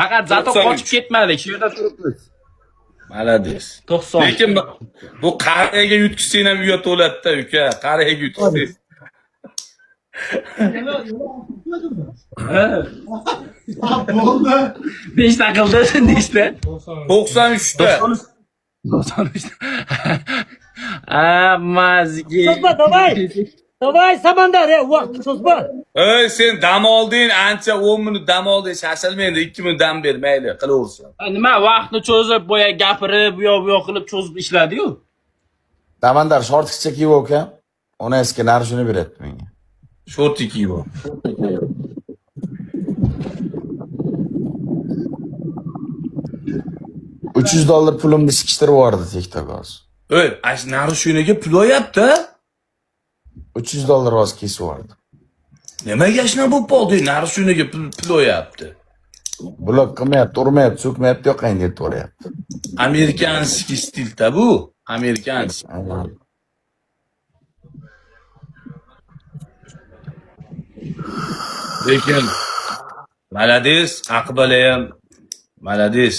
Faqat zato 93. qochib ketmadik, shu yerda turibmiz. Malades. 90. Lekin bu qariyaga yutkizsang ham uyat bo'ladi-da, uka. Qariyaga yutkizsang. Bo'ldi. 5 taqildi, nechta? 93 ta. 93. Mazgi. Давай, Samandar, vaqt cho'zma. Ey, sen dam olding, ancha 10 minut dam olding, shashilmaydi, 2 minut dam ber, mayli, qilaversin. Nima vaqtni cho'zib, boya gapirib, bu yoq qilib cho'zib ishladi-yu. Damandar shortkicha kiyib o'ka. Ona eski narxini beradi menga. Shorti kiyib ol. $300 pulimni sikishtirib yubordi TikTok hozir. Ey, ash narxiniga pul oyapti. $300 hozir kesib yubordi. Nimaga shuna bo'lib qoldi? Narxiniga pul oyapti. Blok qilmayapti, urmayapti, so'kmayapti, yoqangga deb to'rayapti. Amerikanskiy stilda bu. Amerikanskiy. Lekin malades, Aqbala ham malades.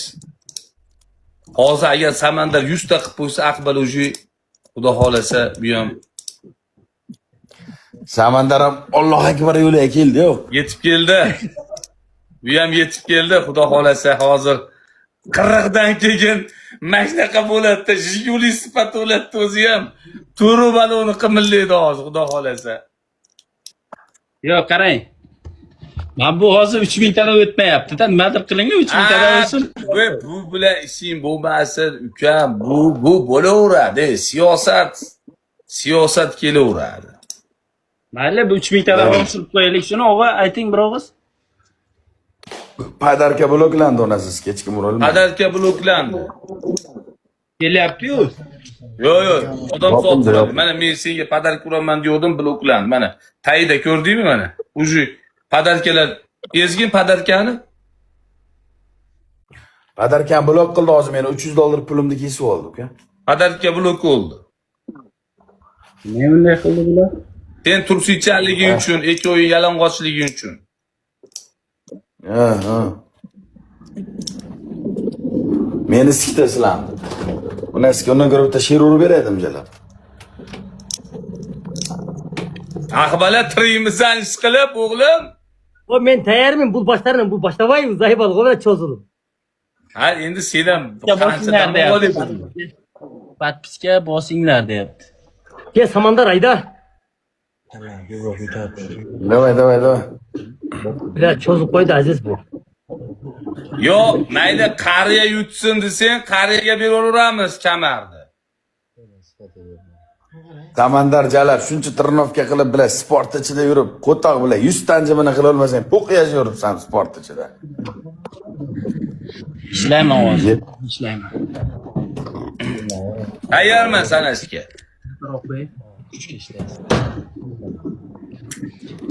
Hozir agar Samandar 100 ta qilib qo'ysa, Aqbala o'zi xudo xolasa bu ham Samandar ham Alloh akbar yo'liga keldi-ku. yetib keldi. Bu ham yetib keldi, xudo xolasa hozir 40 dan keyin mashnaqa bo'ladi, Jiguli sifat bo'ladi o'zi ham. To'ri baloni qimillaydi hozir, xudo xolasa. Yo'q, qarang. Men bu hozir 3000 tadan o'tmayapti-da. Nimadir qilinglar 3000 tadan o'tsin. Bu bilan ishing bo'lmasin, ukam, bu bo'laveradi. Siyosat kelaveradi. Mayli, bu 3000 tadan o'sirib qo'yaylik shuni, o'g'a ayting bir og'iz. Padarka bloklandi onasiz kechki murilma. Padarka bloklandi. Kelyapti-yu. Yo'q, odam sotdi. Mana men senga padarka uraman degandim, bloklandi. Mana tayida ko'rdingmi mana? Uji padarkalar ezgin padarkani. Padarkan blok qildi hozir meni $300 pulimni kesib oldi uka. Padarka blok oldi. Ne bunday qildi bular? Sen tursichaliging uchun, ekoyi yalang'ochliging uchun. Ha. Meni sikta silandi. Unasiga undan ko'ra bitta she'r urib beradim jalab. Aqbala tiriyimizdan ish qilib, o'g'lim. O men tayyorman, bu boshlarni, bu boshlavay, zahibal qo'yib cho'zilib. Ha, endi sen ham qancha dam olyapsan. Podpiska bosinglar deyapti. Ke Samandar ayda. Davay. Biraz cho'zib qo'ydi aziz bu. Yo'q, mayli qariya yutsin desang, qariyaga beraveramiz kamarni. Samandar jalab shuncha tirnovka qilib bilan sport ichida yurib, qo'toq bilan 100 tanjimini qila olmasang, po'qiyash yuribsan sport ichida. Ishlayman hozir. Ishlayman. Tayyorman sanashga.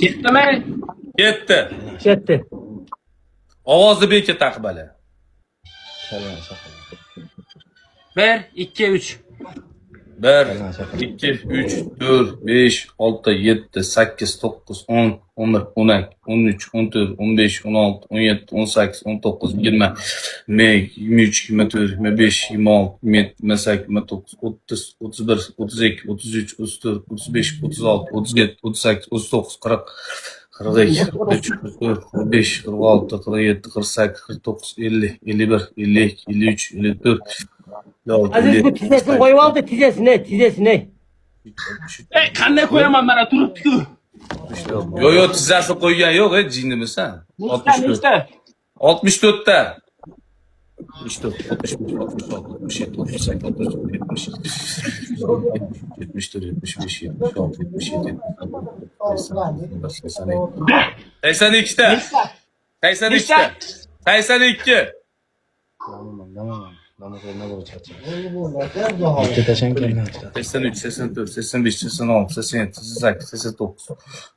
Ketdimi? Ketdi. Ovozni bekit Aqbala. 1 2 3. 1 2 3 4 5 6 7 8 9 10 11 12 13 14 15 16 17 18 19 20 23 24 25 26 28 29 30 31 32 33 34 35 36 37 38 39 40 42, 43, 44, 45, 46, 47, 48, 49, 50, 51, 52, 53, 54. Aziz bu tizesini qo'yib oldi, tizesini. Qanday qo'yaman, mana turibdi-ku. Yo'q, tizzasini qo'ygan yo'q, jinnimisan? 64. 64 ta. 64, 65, 66, 67, 68, 69, 70, 74, 75, 76, 77, 82 ta. 82 ta. 82. Tetaşan kendine 83, 84, 85, 86, 87, 88, 89,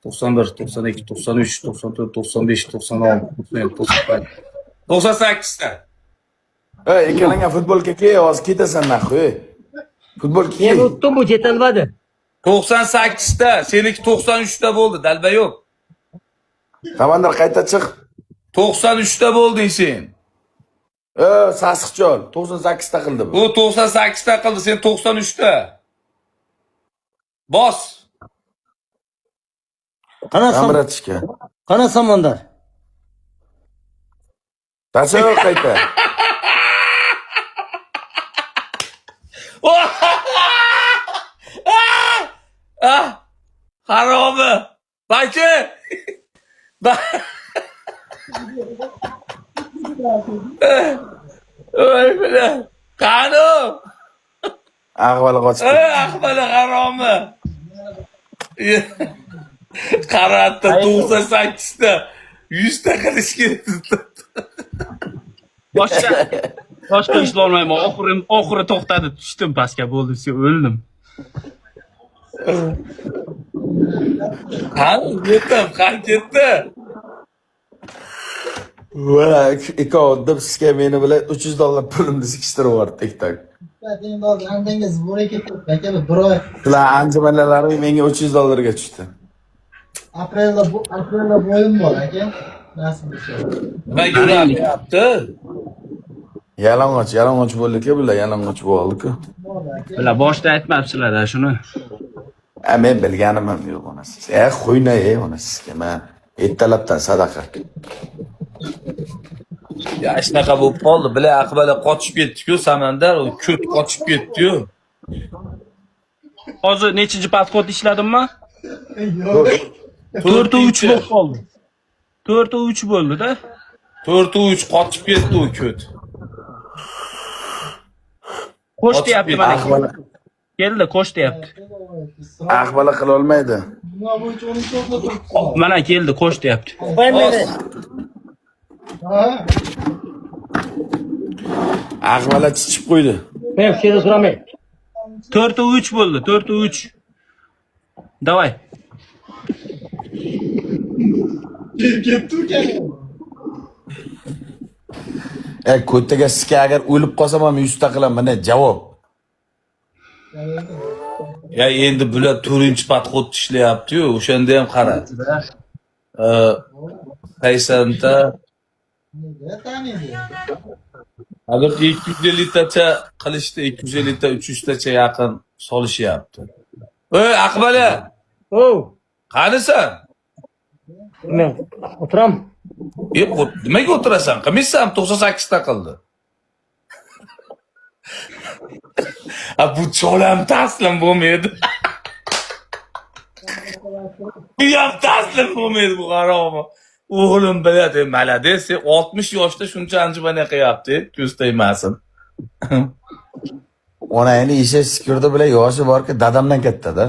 91, 92, 93, 94, 95, 96, 97, 98. 98 ta. Ey, ikkalanga futbolka kiy, hozir ketasan naxo'y. Futbol kiy. Men unutdim, bu yetalmadi. 98 ta, seniki 93 ta bo'ldi, dalba yo'q. Samandar qayta chiq. 93 ta bo'lding sen. Sasiqchol 98 ta qildi bu. U 98 ta qildi, sen 93 ta. Bos. Ta'mirlatishga. Qana samandar. Tasavvur qayta. Haromi. Baychi. Oy bilan. Qani? Ahvoli qochib. Ahvoli haromi. Qaratdi 98 ta. 100 ta qilish kerak. Boshqa ishlolmayman. Oxiri to'xtadi, tushdim pastga, bo'ldi, o'ldim. Qani yetdim, qani ketdi. Va ikkovi deb sizga meni bilan $300 pulimni sikishtirib yubordi TikTok. Andangiz bo'ray ketdi. Aka bir oy Sizlar anjumanlarning menga $300 ga tushdi. aprelda bo'yim bor aka. Nasib etsa. Nima yo'qyapti? Yalang'och bo'ldi-ku, bular yalang'och bo'ldi-ku. Bular boshda aytmabsizlar-da shuni. Men bilganim ham yo'q onasi. Qo'yna ona sizga men ertalabdan sadaqa. Ya shunaqa bo'lib qoldi. Bilar aqbala qochib ketdi-ku, Samandar, u ko't qochib ketdi-yu. Hozir nechinchi podkod ishladimmi? Yo'q. 4-3 bo'lib qoldi. 4-3 bo'ldi-da. 4-3 qochib ketdi u ko't. Qo'sh deyapti mana. Ahvoli Keldi, qo'sh deyapti. ahvoli qila olmaydi. Nima bo'yicha 12 o'qida turibdi. Mana keldi, qo'sh deyapti. Qo'ymaydi. Ha? Ahvoli chichib qo'ydi. Men seni so'ramay. 4-3 bo'ldi, 4-3. Davay. Ketdi ukan. Ko'taga sizga agar o'lib qolsam ham 100 ta qilaman. Mana javob. Ya endi bular 4-podxod ishlayapti-yu, o'shanda ham qara. Qaysanta Nega taniydi? hozir 250 tacha qilishdi, 250 ta, 300 tacha yaqin solishyapti. Ey, Aqbala, O, qanisan? men o'tiram. Nimaga o'tirasan? Qilmaysan, 98 ta qildi. Bu cho'lam taslim bo'lmaydi. Bu ham taslim bo'lmaydi bu haromi. O'g'lim biladi, malades, sen 60 yoshda shuncha anjumana qilyapti, ko'z tegmasin. Ona endi eshak sikurdi bilan yoshi borki, dadamdan katta-da.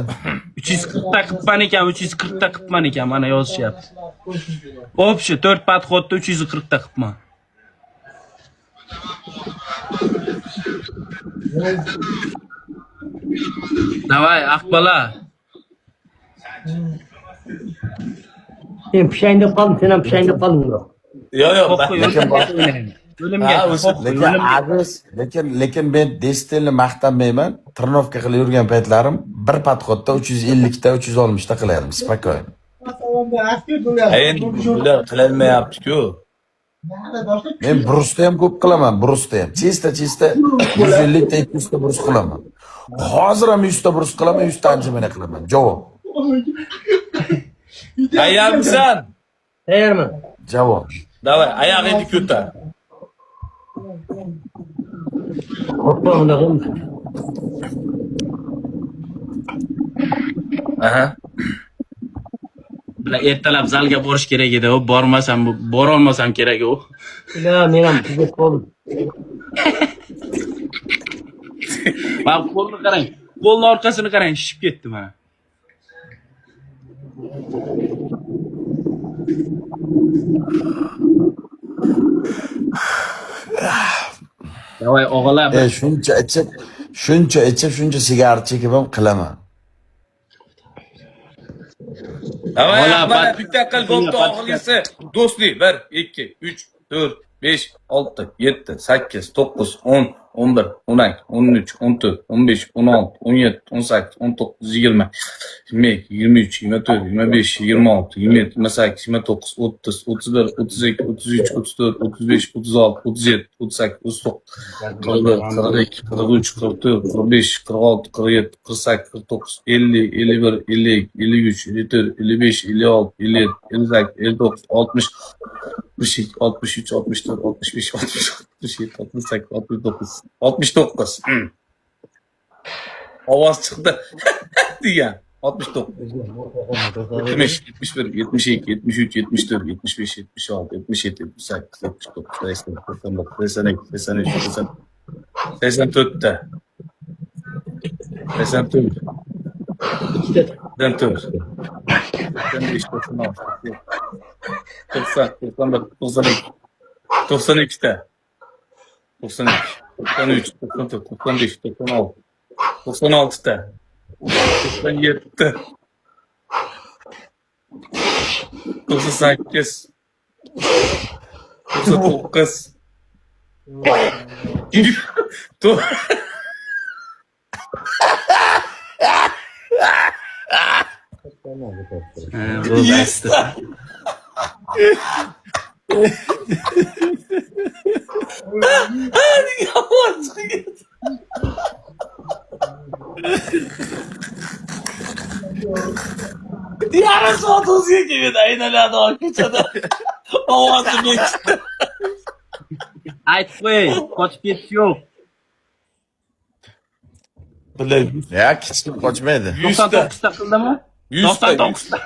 340 ta qilibman ekan, 340 ta qilibman ekan, mana yozishyapti. Hop, shu 4 podxodda 340 ta qilibman. Davay, Aqbala. Sen pishang deb qoldim, sen ham pishang deb qolding. Yo'q, O'limga. Lekin aziz, lekin men destelni maqtanmayman. Trnovka qilib yurgan paytlarim bir podxodda 350 ta, 360 ta qilardim, spokойно. endi bular qilolmayapti-ku. Men brusda ham ko'p qilaman, brusda ham. Chista 150 ta, 200 ta brus qilaman. Hozir ham 100 ta brus qilaman, 100 ta anjumana qilaman. Javob. Tayyormisan? Tayyorman. Javob. Davay, oyog'ingni ko'tar. Qo'rqma unda qilma. Aha. Bular ertalab zalga borish kerak edi, borolmasam kerak u. Ila, men ham sizga qoldim. Mana qo'lni qarang. Qo'lning orqasini qarang, shishib ketdi mana. Davay o'g'illar. Shuncha ichib, shuncha sigaret chekib ham qilaman. Davay, Ola, mana bat- bitta qil bo'pti oxirgisi. Do'stlik 1 2 3 4 5 6 7 8 9 10 11, 12, 13, 14, 15, 16, 17, 18, 19, 20, 22, 23, 24, 25, 26, 27, 28, 29, 30, 31, 32, 33, 34, 35, 36, 37, 38, 39, 40, 41, 42, 43, 44, 45, 46, 47, 49, 50, 51, 52, 53, 54, 55, 56, 57, 58, 59, 60, 62, 63, 64, 65, 66, 67, 68, 69, 69. Ovoz chiqdi. degan. 69. 70, 71, 72, 73, 74, 75, 76, 77, 78, 79, 80, 89, 82, 83, 84 ta. 84. 84. 85, 96, 90, 91, 92. 92 ta. 92, 93, 94, 95, 96, 96 ta. 97, 98, 99. To- Bo'ldi aytdi. Yarim soat o'ziga kelmadi, aydaladi ko'chada. Ovozi bekitdi. Aytib qo'y, qochib ketish yo'q. Ya kichik qochmaydi. 99 ta qildimi? 100 ta. 99 ta.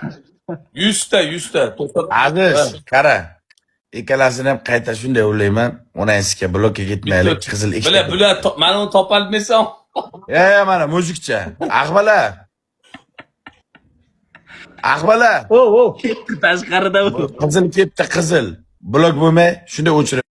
100 ta, 100 ta. Aziz, qara. Ikkalasini ham qayta shunday o'ylayman. Onangizga blokka ketmaylik, qizil ikkita. Bular mana uni topolmasam. Ya, mana muzikcha. Aqbala. Aqbala. O. Tashqarida u. Qizil ketdi, qizil. Blok bo'lmay, shunday o'chirib